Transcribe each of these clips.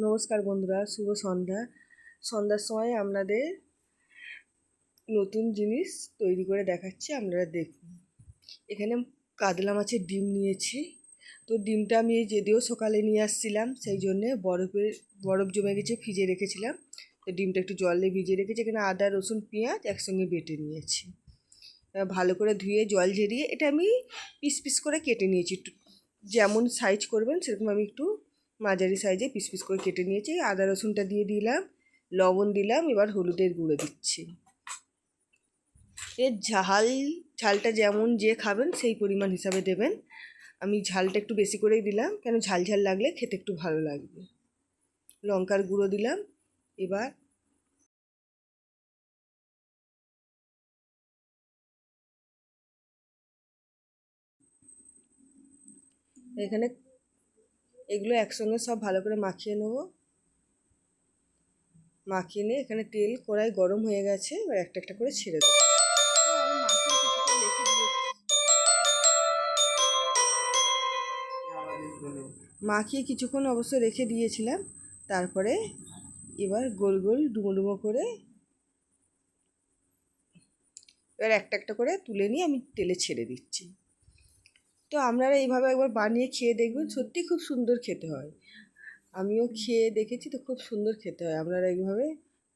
নমস্কার বন্ধুরা, শুভ সন্ধ্যা। সন্ধ্যার সময় আপনাদের নতুন জিনিস তৈরি করে দেখাচ্ছি, আপনারা দেখুন। এখানে কাতলা মাছের ডিম নিয়েছি। তো ডিমটা আমি যদিও সকালে নিয়ে আসছিলাম, সেই জন্যে বরফ জমে গেছে, ফ্রিজে রেখেছিলাম। তো ডিমটা একটু জল দিয়ে ভিজিয়ে রেখেছি। এখানে আদা, রসুন, পেঁয়াজ একসঙ্গে বেটে নিয়েছি। ভালো করে ধুয়ে জল ঝরিয়ে এটা আমি পিস পিস করে কেটে নিয়েছি। যেমন সাইজ করবেন সেরকম আমি একটু মাঝারি সাইজে পিস পিস করে কেটে নিয়েছি। আদা রসুনটা দিয়ে দিলাম, লবণ দিলাম, এবার হলুদের গুঁড়ো দিচ্ছি। এর ঝালটা যেমন যে খাবেন সেই পরিমাণ হিসাবে দেবেন। আমি ঝালটা একটু বেশি করেই দিলাম, কেন ঝাল ঝাল লাগলে খেতে একটু ভালো লাগবে। লঙ্কার গুঁড়ো দিলাম। এবার এখানে এগুলো একসঙ্গে সব ভালো করে মাখিয়ে নেবো। মাখিয়ে নিয়ে এখানে তেল কড়াই গরম হয়ে গেছে, এবার একটা একটা করে ছেড়ে দেবো। মাখিয়ে কিছুক্ষণ অবশ্য রেখে দিয়েছিলাম। তারপরে এবার গোল গোল ডুমো ডুমো করে এবার একটা একটা করে তুলে নিয়ে আমি তেলে ছেড়ে দিচ্ছি। তো আপনারা এইভাবে একবার বানিয়ে খেয়ে দেখবেন, সত্যি খুব সুন্দর খেতে হয়। আমিও খেয়ে দেখেছি, তো খুব সুন্দর খেতে হয়। আপনারা এইভাবে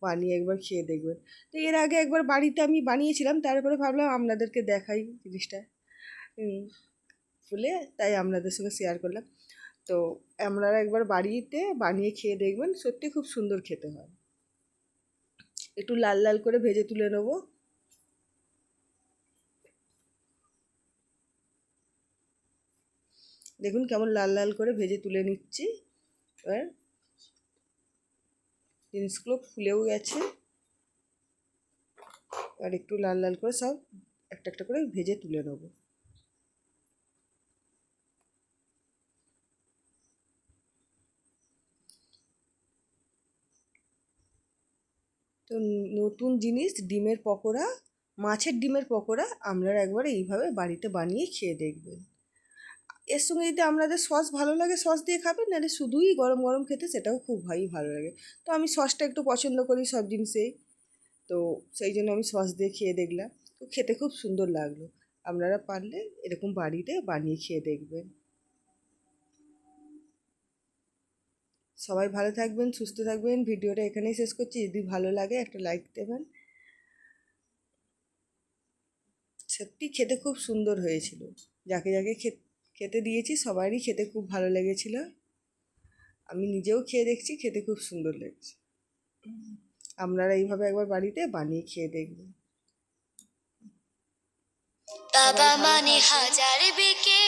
বানিয়ে একবার খেয়ে দেখবেন। তো এর আগে একবার বাড়িতে আমি বানিয়েছিলাম, তারপরে ভাবলাম আপনাদেরকে দেখাই জিনিসটা ফুলে, তাই আপনাদের সঙ্গে শেয়ার করলাম। তো আপনারা একবার বাড়িতে বানিয়ে খেয়ে দেখবেন, সত্যি খুব সুন্দর খেতে হয়। একটু লাল লাল করে ভেজে তুলে নেব। দেখুন কেমন লাল লাল করে ভেজে তুলে নিচ্ছি। এবার জিনিসগুলো ফুলেও গেছে। আর একটু লাল লাল করে সব একটা একটা করে ভেজে তুলে নেব। তো নতুন জিনিস ডিমের পকোড়া, মাছের ডিমের পকোড়া আপনারা একবার এইভাবে বাড়িতে বানিয়ে খেয়ে দেখবেন। এর সঙ্গে যদি আপনাদের সস ভালো লাগে সস দিয়ে খাবেন, নাহলে শুধুই গরম গরম খেতে সেটাও খুব ভালো লাগে। তো আমি সসটা একটু পছন্দ করি সব জিনিসেই, তো সেই জন্য আমি সস দিয়ে খেয়ে দেখলাম। তো খেতে খুব সুন্দর লাগলো। আপনারা পারলে এরকম বাড়িতে বানিয়ে খেয়ে দেখবেন। সবাই ভালো থাকবেন, সুস্থ থাকবেন। ভিডিওটা এখানেই শেষ করছি। যদি ভালো লাগে একটা লাইক দেবেন। সত্যি খেতে খুব সুন্দর হয়েছিল। যাকে যাকে খেতে দিয়েছি সবারই খেতে খুব ভালো লেগেছিল। আমি নিজেও খেয়ে দেখছি, খেতে খুব সুন্দর লেগেছে। আপনারা এইভাবে একবার বাড়িতে বানিয়ে খেয়ে দেখবেন। বাবা মানে হাজার বিকেল।